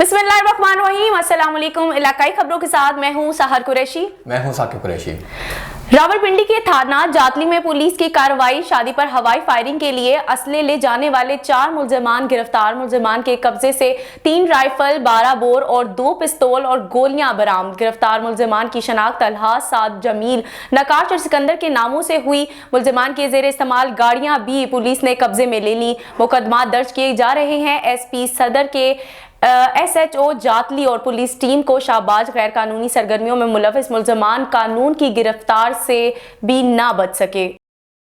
बिस्मिल्लाहिर्रहमानिर्रहीम। अस्सलाम वालेकुम। इलाकाई खबरों के साथ मैं हूं सहर कुरैशी। मैं हूं साकिब कुरैशी। रावलपिंडी के थाना जातली में पुलिस की कार्रवाई। शादी पर हवाई फायरिंग के लिए असले ले जाने वाले 4 मुलजमान गिरफ्तार। मुलजमान के कब्जे से 3 राइफल, 12 बोर और 2 पिस्तौल और गोलियां बरामद। गिरफ्तार मुलजमान की शनाख्त तलहा, साद, जमील, नकाश और सिकंदर के नामों से हुई। मुलजमान के जेर इस्तेमाल गाड़ियां भी पुलिस ने कब्जे में ले ली। मुकदमा दर्ज किए जा रहे हैं। SP सदर के SHO जातली और पुलिस टीम को शाबाश। गैर कानूनी सरगर्मियों में मुलविस मुलजमान कानून की गिरफ्तार से भी ना बच सके।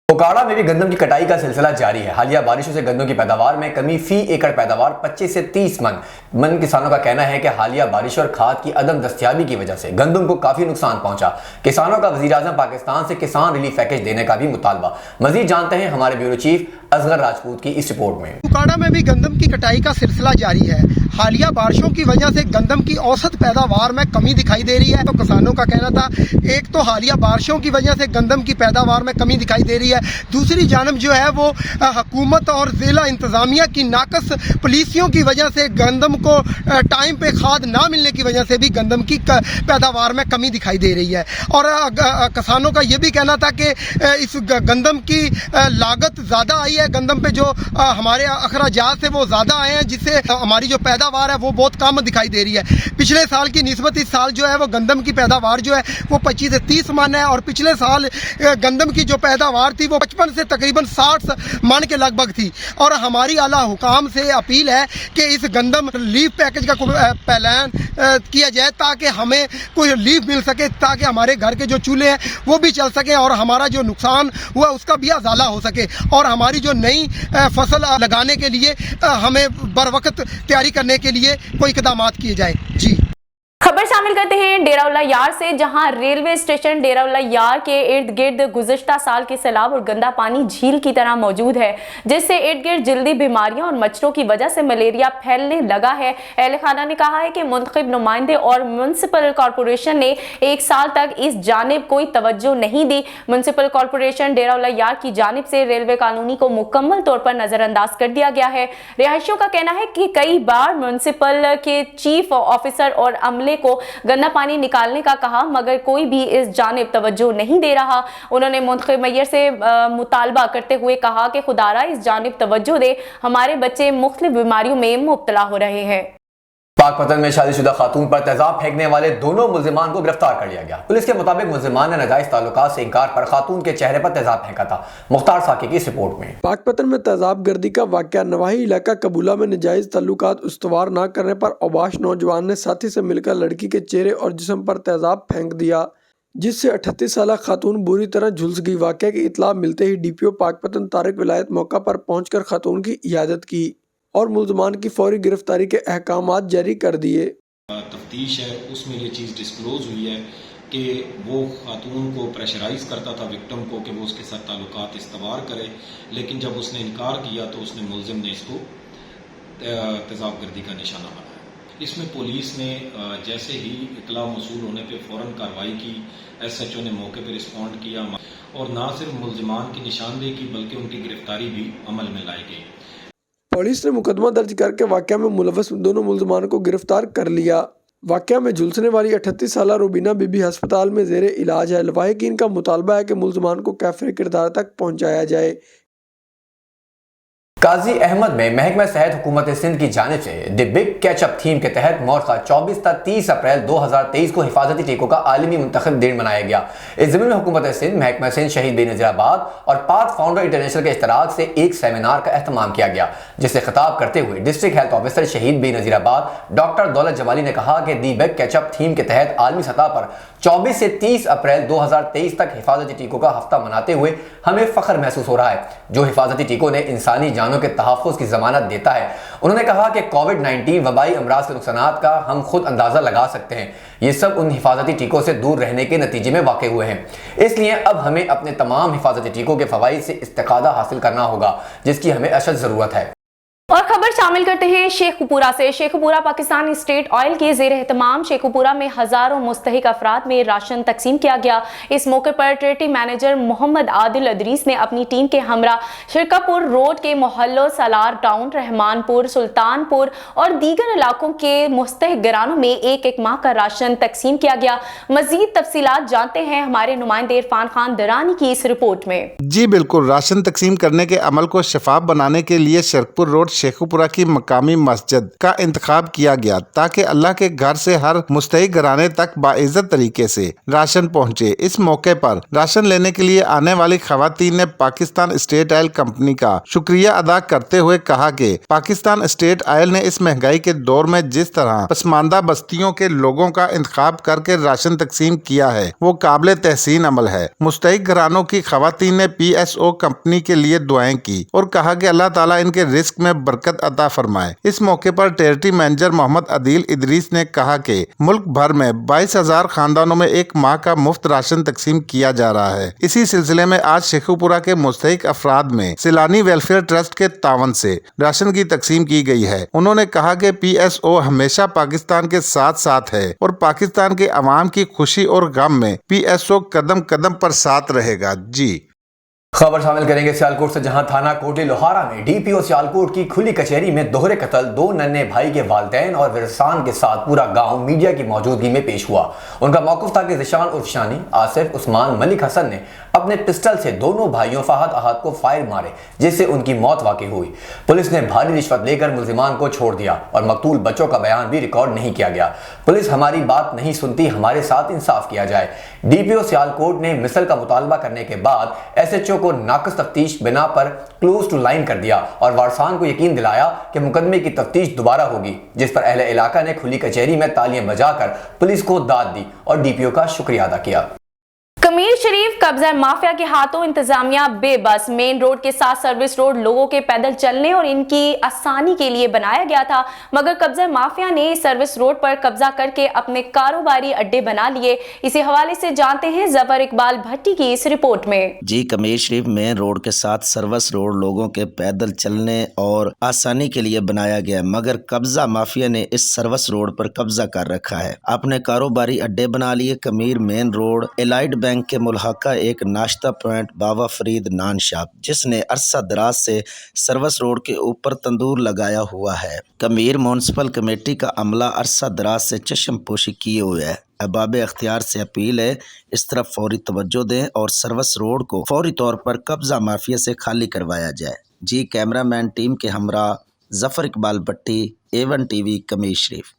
बोकाड़ा में भी गंदम की कटाई का सिलसिला जारी है। हालिया बारिशों से गंदम की पैदावार में कमी, फी एकड़ पैदावार 25 से 30 मन। किसानों का कहना है कि हालिया बारिश और खाद की अदम दस्तयाबी की वजह से गंदम को काफी नुकसान पहुंचा। किसानों का वज़ीर-ए-आज़म पाकिस्तान से किसान रिलीफ पैकेज देने का भी मुतालबा। मजीद जानते हैं हमारे ब्यूरो चीफ असगर राजपूत की इस रिपोर्ट में। बोकाड़ा में भी गंदम की कटाई का सिलसिला जारी है। हालिया बारिशों की वजह से गंदम की औसत पैदावार में कमी दिखाई दे रही है। तो किसानों का कहना था, एक तो हालिया बारिशों की वजह से गंदम की पैदावार में कमी दिखाई दे रही है, दूसरी जानब जो है वो हुकूमत और जिला इंतजामिया की नाकस पॉलिसियों की वजह से गंदम को टाइम पे खाद ना मिलने की वजह से भी गंदम की पैदावार में कमी दिखाई दे रही है। और किसानों का ये भी कहना था कि इस गंदम की लागत ज़्यादा आई है, गंदम पे जो हमारे अखराजात है वो ज़्यादा आए हैं, जिससे हमारी जो पैदावार है वो बहुत कम दिखाई दे रही है। पिछले साल की निस्बत इस साल जो है वो गंदम की पैदावार जो है वो 25 से 30 मन है, और पिछले साल गंदम की जो पैदावार थी वो 55 से तकरीबन 60 मन के लगभग थी। और हमारी आला हुकाम से अपील है कि इस गंदम लीफ पैकेज का ऐलान किया जाए ताकि हमें कोई लीफ मिल सके, ताकि हमारे घर के जो चूल्हे हैं वो भी चल सके और हमारा जो नुकसान हुआ उसका भी अजाला हो सके, और हमारी जो नई फसल लगाने के लिए हमें बर वक्त तैयारी करने के लिए कोई इक़दामात किए जाए। जी, खबर शामिल करते हैं डेराउल्ला यार से, जहां रेलवे स्टेशन डेराउल्ला यार के इर्द गिर्द गुज़श्ता साल के सैलाब और गंदा पानी झील की तरह मौजूद है, जिससे इर्द गिर्द जल्दी बीमारियां और मच्छरों की वजह से मलेरिया फैलने लगा है। अहल खाना ने कहा है कि मुंतखब नुमाइंदे और म्यूनसिपल कॉरपोरेशन ने 1 साल तक इस जानिब कोई तवज्जो नहीं दी। म्यूनसिपल कॉरपोरेशन डेराउल्ला यार की जानिब से रेलवे कानूनी को मुकम्मल तौर पर नजरअंदाज कर दिया गया है। रिहायशियों का कहना है कि कई बार म्यूनसिपल के चीफ ऑफिसर और अमले को गंदा पानी निकालने का कहा, मगर कोई भी इस जानिब तवज्जो नहीं दे रहा। उन्होंने मुंतखब मेयर से मुतालबा करते हुए कहा कि खुदारा इस जानिब तवज्जो दे, हमारे बच्चे मुख्तलिफ बीमारियों में मुब्तला हो रहे हैं। पाकपतन में शादीशुदा खातून पर तेजाब फेंकने वाले दोनों मुलजिमान को गिरफ्तार कर लिया गया। पुलिस के मुताबिक मुलजिमान ने नाजायज ताल्लुकात से इंकार पर खातून के चेहरे पर तेजाब फेंका था। मुख्तार साकी की इस रिपोर्ट में। पाकपतन में तेजाब गर्दी का वाकया। नवाही इलाका कबूला में नाजायज ताल्लुकात उस्तवार न करने पर औबाश नौजवान ने साथी से मिलकर लड़की के चेहरे और जिस्म पर तेजाब फेंक दिया, जिससे 38 साल खातून बुरी तरह झुलस गई। वाकया की इतला मिलते ही DPO पाकपतन तारिक विलायत मौका पर पहुंचकर खातून की इयादत की और मुलजमान की फौरी गिरफ्तारी के अहकामात जारी कर दिए। तफ्तीश है उसमें ये चीज़ डिस्क्लोज हुई है कि वो खातून को प्रेशराइज करता था विक्टिम को कि वो उसके साथ ताल्लुकात इस्तवार करे, लेकिन जब उसने इनकार किया तो उसने मुलजिम ने इसको तेजाब गर्दी का निशाना बनाया। इसमें पुलिस ने जैसे ही इतला मौसूल होने पर फ़ौरन कार्रवाई की। SHO ने मौके पर रिस्पॉन्ड किया और ना सिर्फ मुलजमान की निशानदेही की बल्कि उनकी गिरफ्तारी भी अमल में लाई गई। पुलिस ने मुकदमा दर्ज करके वाकया में मुलव्वस दोनों मुलजमान को गिरफ्तार कर लिया। वाकया में झुलसने वाली 38 साल रुबीना बीबी अस्पताल में जेर इलाज है। लवाहिकीन का मुतालबा है कि मुलजमान को कैफरे किरदार तक पहुँचाया जाए। काजी अहमद में महकमा सेहत हुकूमत सिंध की जानिब से द बिग कैचअप थीम के तहत मौरखा 24 से 30 अप्रैल 2023 को हिफाजती टीकों का आलमी मुंतखब दिन मनाया गया। इस ज़मीन में हुकूमत सिंध, महकमा सिंध शहीद बेनज़ीराबाद और पाथ फाउंडर इंटरनेशनल के इश्तराक से एक सेमिनार का एहतमाम किया गया, जिससे खिताब करते हुए डिस्ट्रिक्ट हेल्थ ऑफिसर शहीद बेनज़ीराबाद डॉक्टर दौलत जमाली ने कहा कि द बिग कैचअप थीम के तहत आलमी सतह पर 24 से 30 अप्रैल 2023 तक हिफाजती टीकों का हफ्ता मनाते हुए हमें फख्र महसूस हो रहा है, जो हिफाजती टीकों ने इंसानी जानों के तहफ़्फ़ुज़ की ज़मानत देता है। उन्होंने कहा कि कोविड-19 वबाई अमराज के नुकसानात का हम खुद अंदाज़ा लगा सकते हैं। ये सब उन हिफाजती टीकों से दूर रहने के नतीजे में वाक़ हुए हैं। इसलिए अब हमें अपने तमाम हिफाजती टीकों के फ़वाइद से इस्तिफ़ादा हासिल करना होगा, जिसकी हमें अशद ज़रूरत है। और खबर शामिल करते हैं शेखुपुरा से। शेखुपुरा पाकिस्तान स्टेट ऑयल के ज़ेर एहतमाम शेखुपुरा में हज़ारों मुस्तहिक अफराद में राशन तकसीम किया गया। इस मौके पर टेरिटरी मैनेजर मोहम्मद आदिल अदरीस ने अपनी टीम के हमरा शिरकापुर रोड के मोहल्लों सलार टाउन, रहमानपुर, सुल्तानपुर और दीगर इलाकों के मुस्तहिक घरानों में एक एक माह का राशन तकसीम किया गया। मजीद तफसीलात जानते हैं हमारे नुमाइंदे इरफान खान दरानी की इस रिपोर्ट में। जी बिल्कुल, राशन तकसीम करने के अमल को शफाफ बनाने के लिए शिरकपुर रोड शेखुपुरा की मकामी मस्जिद का इंतखाब किया गया ताकि अल्लाह के घर से हर मुस्तहिक घराने तक बाइज्जत तरीके से राशन पहुंचे। इस मौके पर राशन लेने के लिए आने वाली खवातीन ने पाकिस्तान स्टेट ऑयल कंपनी का शुक्रिया अदा करते हुए कहा कि पाकिस्तान स्टेट ऑयल ने इस महंगाई के दौर में जिस तरह पसमानदा बस्तियों के लोगों का इंतखाब करके राशन तकसीम किया है वो काबिल तहसीन अमल है। मुस्तहिक घरानों की खवातीन ने PSO कंपनी के लिए दुआएं की और कहा कि अल्लाह ताला इनके रिस्क में बरकत अता फरमाए। इस मौके पर टेरिटरी मैनेजर मोहम्मद आदिल इदरीस ने कहा कि मुल्क भर में 22,000 खानदानों में एक माह का मुफ्त राशन तकसीम किया जा रहा है। इसी सिलसिले में आज शेखुपुरा के मुस्तहिक अफराद में सिलानी वेलफेयर ट्रस्ट के तावन से राशन की तकसीम की गई है। उन्होंने कहा कि PSO हमेशा पाकिस्तान के साथ साथ है और पाकिस्तान के अवाम की खुशी और गम में PSO कदम कदम पर साथ रहेगा। जी खबर शामिल करेंगे सियालकोट से, जहां थाना कोटली लोहारा में DPO सियालकोट की खुली कचहरी में दोहरे कत्ल 2 नन्हे भाई के वालिदैन और विरसान के साथ पूरा गांव मीडिया की मौजूदगी में पेश हुआ। उनका मौक़िफ़ था कि ज़िशान उर्फ शानी, आसिफ उस्मान मलिक हसन ने अपने पिस्टल से दोनों भाइयों फहद अहद को फायर मारे जिससे उनकी मौत वाक़ई हुई। पुलिस ने भारी रिश्वत लेकर मुल्जिमान को छोड़ दिया और मकतूल बच्चों का बयान भी रिकॉर्ड नहीं किया गया। पुलिस हमारी बात नहीं सुनती, हमारे साथ इंसाफ किया जाए। DPO सियालकोट ने मिसल का मुतालबा करने के बाद SHO को नाकस तफ्तीश बिना पर क्लोज टू लाइन कर दिया और वारसान को यकीन दिलाया कि मुकदमे की तफ्तीश दोबारा होगी, जिस पर अहले इलाका ने खुली कचहरी में तालियां बजाकर पुलिस को दाद दी और DPO का शुक्रिया अदा किया। कमीर शरीफ कब्जा माफिया के हाथों इंतजामिया बेबस। मेन रोड के साथ सर्विस रोड लोगों के पैदल चलने और इनकी आसानी के लिए बनाया गया था, मगर कब्जा माफिया ने सर्विस रोड पर कब्जा करके अपने कारोबारी अड्डे बना लिए। इसी हवाले से जानते हैं जफर इकबाल भट्टी की इस रिपोर्ट में। जी, कमीर शरीफ मेन रोड के साथ सर्विस रोड लोगों के पैदल चलने और आसानी के लिए बनाया गया, मगर कब्जा माफिया ने इस सर्विस रोड पर कब्जा कर रखा है, अपने कारोबारी अड्डे बना लिए। कमीर मेन रोड एलाइड बैंक के मुल्हका एक नाश्ता पॉइंट बाबा फरीद नान शॉप, जिसने अरसा दराज से सर्विस रोड के ऊपर तंदूर लगाया हुआ है। कमीर म्यूनसिपल कमेटी का अमला अरसा दराज से चश्म पोशी किए हुए है। अहबाब अख्तियार से अपील है इस तरफ फौरी तवज्जो दें और सर्विस रोड को फौरी तौर पर कब्जा माफिया से खाली करवाया जाए। जी, कैमरामैन टीम के हमरा जफर इकबाल भट्टी, A1 TV, कमीर शरीफ।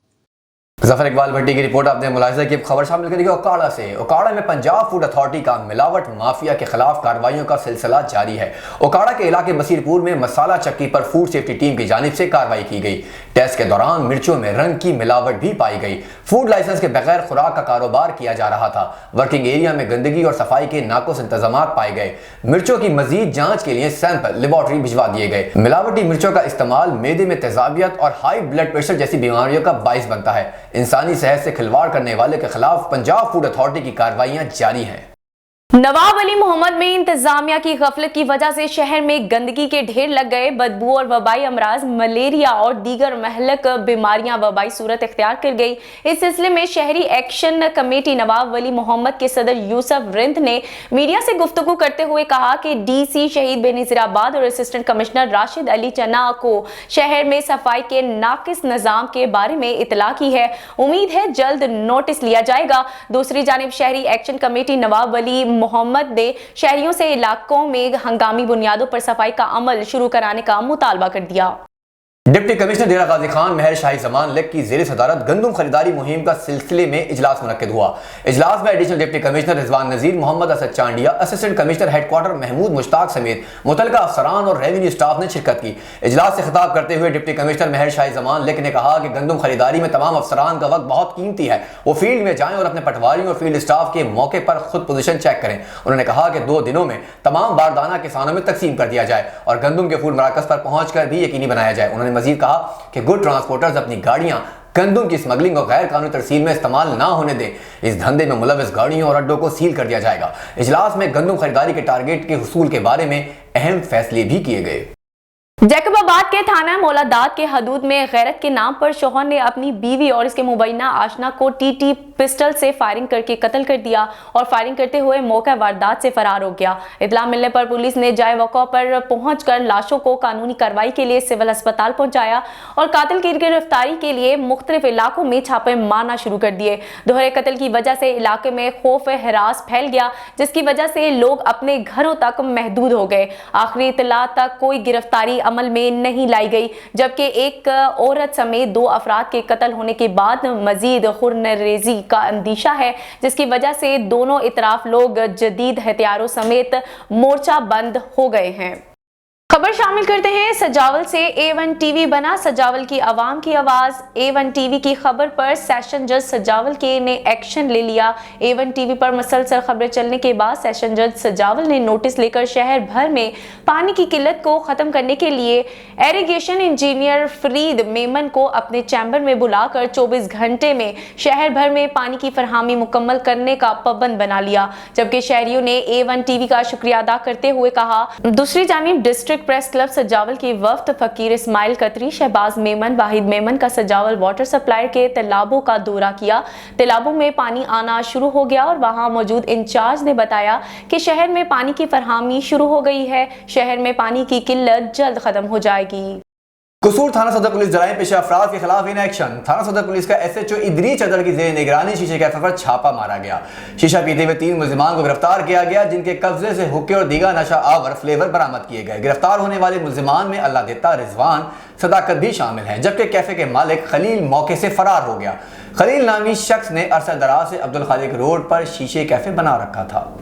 जफर इकबाल भट्टी की रिपोर्ट आपने मुलाहिजा की। खबर शामिल करेगी ओकाड़ा से। ओकाड़ा में पंजाब फूड अथॉरिटी का मिलावट माफिया के खिलाफ कार्रवाइयों का सिलसिला जारी है। ओकाड़ा के इलाके बसीरपुर में मसाला चक्की पर फूड सेफ्टी टीम की जानिब से कार्रवाई की गई। टेस्ट के दौरान मिर्चों में रंग की मिलावट भी पाई गई। फूड लाइसेंस के बगैर खुराक का कारोबार किया जा रहा था। वर्किंग एरिया में गंदगी और सफाई के नाकुस इंतजाम पाए गए। मिर्चों की मजीद जाँच के लिए सैंपल लेबॉर्ट्री भिजवा दिए गए। मिलावटी मिर्चों का इस्तेमाल मैदे में तेजाबियत और हाई ब्लड प्रेशर जैसी बीमारियों का बाइस बनता है। इंसानी सेहत से खिलवाड़ करने वाले के खिलाफ पंजाब फूड अथॉरिटी की कार्रवाइयां जारी हैं। नवाब अली मोहम्मद में इंतजामिया की गफलत की वजह से शहर में गंदगी के ढेर लग गए। बदबू और वबाई अमराज, मलेरिया और दीगर महलक बीमारियां वबाई सूरत इख्तियार कर गई। इस सिलसिले में शहरी एक्शन कमेटी नवाब अली मोहम्मद के सदर यूसुफ रिंद ने मीडिया से गुफ्तगू करते हुए कहा कि DC शहीद बेनज़ीराबाद और असिस्टेंट कमिश्नर राशिद अली चन्ना को शहर में सफाई के नाकिस निज़ाम के बारे में इतला की है। उम्मीद है जल्द नोटिस लिया जाएगा। दूसरी जानिब शहरी एक्शन कमेटी नवाब अली मोहम्मद ने शहरियों से इलाकों में हंगामी बुनियादों पर सफाई का अमल शुरू कराने का मुतालबा कर दिया। डिप्टी कमिश्नर डेरा गाजी खान महर शाही जमान लेग की ज़ेर सदारत गंदम खरीदारी मुहिम का सिलसिले में इजलास मुनक्किद हुआ। इजलास में additional deputy commissioner Rizwan Nazir, Mohammad Asad Chandia, assistant commissioner headquarter Mahmood Mushtaq समेत मुतलका अफसरान और रेवेन्यू स्टाफ ने शिरकत की। इजलास से खिताब करते हुए डिप्टी कमिश्नर महर शाही जमान लेग ने कहा कि गंदम खरीदारी में तमाम अफसरान का वक्त बहुत कीमती है, वो फील्ड में जाएं और अपने पटवारियों और फील्ड स्टाफ के मौके पर खुद पोजीशन चेक करें। उन्होंने कहा कि 2 दिनों में तमाम बारदाना किसानों में तकसीम कर दिया जाए और गंदम के फूल मराकज पर पहुंच कर भी यकीनी बनाया जाए। उन्होंने मजीद कहा कि गुड ट्रांसपोर्टर्स अपनी गाड़ियां गंदम की स्मगलिंग और गैर कानूनी तरसील में इस्तेमाल ना होने दें। इस धंधे में मुलविस गाड़ियों और अड्डों को सील कर दिया जाएगा। इजलास में गंदम खरीदारी के टारगेट के हुसूल के बारे में अहम फैसले भी किए गए। जैकबाबाद के थाना मौलादाद के हदूद में गैरत के नाम पर शौहर ने अपनी बीवी और इसके मुबैना आशना को टीटी पिस्टल से फायरिंग करके कत्ल कर दिया और फायरिंग करते हुए मौका वारदात से फरार हो गया। इतला मिलने पर पुलिस ने जाए वक़ा पर पहुंचकर लाशों को कानूनी कार्रवाई के लिए सिविल अस्पताल पहुंचाया और कातिल की गिरफ्तारी के लिए मुख्तलिफ इलाकों में छापे मारना शुरू कर दिए। दोहरे कत्ल की वजह से इलाके में खौफ हरास फैल गया, जिसकी वजह से लोग अपने घरों तक महदूद हो गए। आखिरी इतला तक कोई गिरफ्तारी अमल में नहीं लाई गई, जबकि एक औरत समेत 2 अफराद के कत्ल होने के बाद मजीद खुरनरेजी का अंदेशा है, जिसकी वजह से दोनों इतराफ लोग जदीद हथियारों समेत मोर्चा बंद हो गए हैं। खबर शामिल करते हैं सजावल से। A1 टीवी बना सजावल की आवाम की आवाज। A1 टीवी की खबर पर सेशन जज सजावल के ने एक्शन ले लिया। A1 टीवी पर मुसलसल खबरें चलने के बाद सेशन जज सजावल ने नोटिस लेकर शहर भर में पानी की किल्लत को खत्म करने के लिए इरिगेशन इंजीनियर फरीद मेमन को अपने चैम्बर में बुलाकर 24 घंटे में शहर भर में पानी की फरहामी मुकम्मल करने का पाबंद बना लिया। जबकि शहरियों ने A1 टीवी का शुक्रिया अदा करते हुए कहा। दूसरी जानिब डिस्ट्रिक्ट प्रेस क्लब सजावल की वफ्द फकीर इस्माइल कतरी, शहबाज मेमन, वाहिद मेमन का सजावल वाटर सप्लायर के तालाबों का दौरा किया। तालाबों में पानी आना शुरू हो गया और वहां मौजूद इंचार्ज ने बताया कि शहर में पानी की फरहामी शुरू हो गई है। शहर में पानी की किल्लत जल्द खत्म हो जाएगी। कसूर थाना सदर पुलिस जराइम पेशा अफराद के खिलाफ इन एक्शन। थाना सदर पुलिस का SHO इदरी चदर की जेर निगरानी शीशे कैफे पर छापा मारा गया। शीशा पीते हुए 3 मुलजिमान को गिरफ्तार किया गया, जिनके कब्जे से हुक्के और दीगर नशा आवर फ्लेवर बरामद किए गए। गिरफ्तार होने वाले मुलजिमान में अल्लाह देता, रिजवान, सदाकत भी शामिल हैं, जबकि कैफे के मालिक खलील मौके से फरार हो गया। खलील नामी शख्स ने अरसा दराज से अब्दुल खालिक रोड पर शीशे कैफे बना रखा था।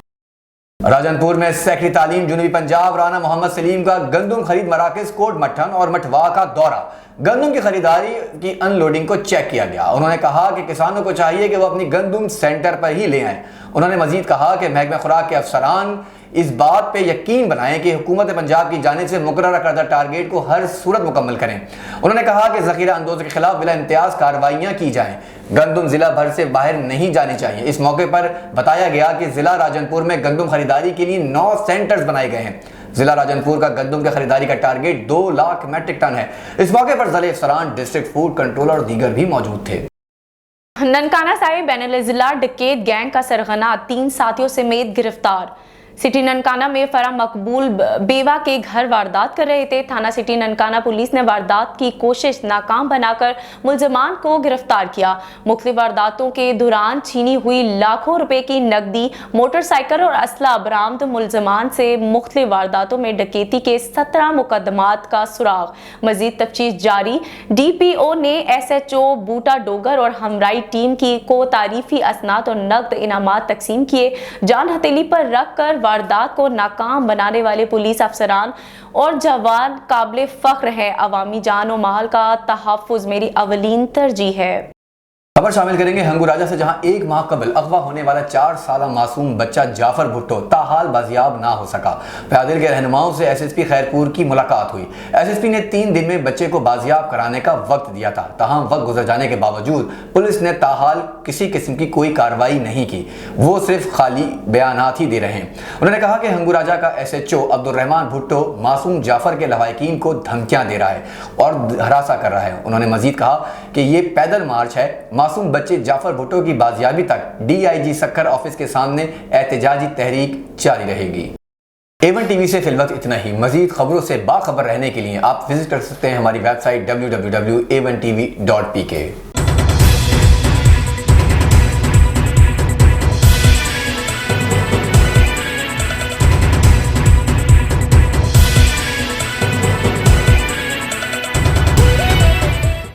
राजनपुर में सेक्रेटरी तालीम जुनूबी पंजाब राना मोहम्मद सलीम का गंदम खरीद मराकज कोट मट्ठन और मठवा का दौरा। गंदम की खरीदारी की अनलोडिंग को चेक किया गया। उन्होंने कहा कि किसानों को चाहिए कि वो अपनी गंदम सेंटर पर ही ले आएं। उन्होंने मजीद कहा कि महकमा खुराक के अफसरान इस बात पे यकीन बनाएं कि हुकूमत पंजाब की जानिब से मुकर्रर करदा टारगेट को हर सूरत मुकम्मल करें। उन्होंने कहा कि ज़ख़ीरा अंदोज़ के खिलाफ बिला इम्तियाज़ कार्रवाइयाँ की जाएं। गंदम ज़िला भर से बाहर नहीं जानी चाहिए। इस मौके पर बताया गया कि ज़िला राजनपुर में गंदम खरीदारी के लिए 9 सेंटर्स बनाए गए हैं। ज़िला राजनपुर का गंदम की खरीदारी का टारगेट 2 लाख मेट्रिक टन है। इस मौके पर ज़िले अफसरान, डिस्ट्रिक्ट फूड कंट्रोलर और दीगर भी मौजूद थे। ननकाना साहिब बैनुल जिला डकैत गैंग का सरगना 3 साथियों समेत गिरफ्तार। सिटी ननकाना में फरा मकबूल बेवा के घर वारदात कर रहे थे। थाना सिटी ननकाना पुलिस ने वारदात की कोशिश नाकाम बनाकर मुलजमान को गिरफ्तार किया। मुख्तलिफ वारदातों के दौरान छीनी हुई लाखों रुपए की नकदी, मोटरसाइकिल और असला बरामद। मुलजमान से मुख्तलिफ वारदातों में डकैती के 17 मुकदमात का सुराग। मजीद तफ्तीश जारी। DPO ने SHO बूटा डोगर और हमराई टीम को तारीफी असनाद और नकद इनामात तकसीम किए। जान हथेली पर रख कर वारदात को नाकाम बनाने वाले पुलिस अफसरान और जवान काबिल फख्र है। अवामी जान और माल का तहफ़्फ़ुज़ मेरी अवलीन तरजीह है। खबर शामिल करेंगे हंगुराजा से, जहां 1 माह कबल अगवा होने वाला 4 साल मासूम बच्चा जाफर भुट्टो ताहाल बाजियाब ना हो सका। पैदल के रहनुमाओं से SSP खैरपुर की मुलाकात हुई। SSP ने 3 दिन में बच्चे को बाजियाब कराने का वक्त दिया था। ताहम वक्त गुजर जाने के बावजूद पुलिस ने ताहाल किसी किस्म की कोई कार्रवाई नहीं की। वो सिर्फ खाली बयानात ही दे रहे हैं। उन्होंने कहा कि हंगुराजा का SHO अब्दुर्रहमान भुट्टो मासूम जाफर के लवाहिकीन को धमकियां दे रहा है और हरासा कर रहा है। उन्होंने मजीद कहा कि ये पैदल मार्च है। मासूम बच्चे जाफर भुट्टो की बाजियाबी तक DIG सक्खर ऑफिस के सामने एहतजाजी तहरीक जारी रहेगी। A1 टीवी से फिलवक्त इतना ही। मजीद खबरों से बाखबर रहने के लिए आप विजिट कर सकते हैं हमारी वेबसाइट www.a1tv.pk।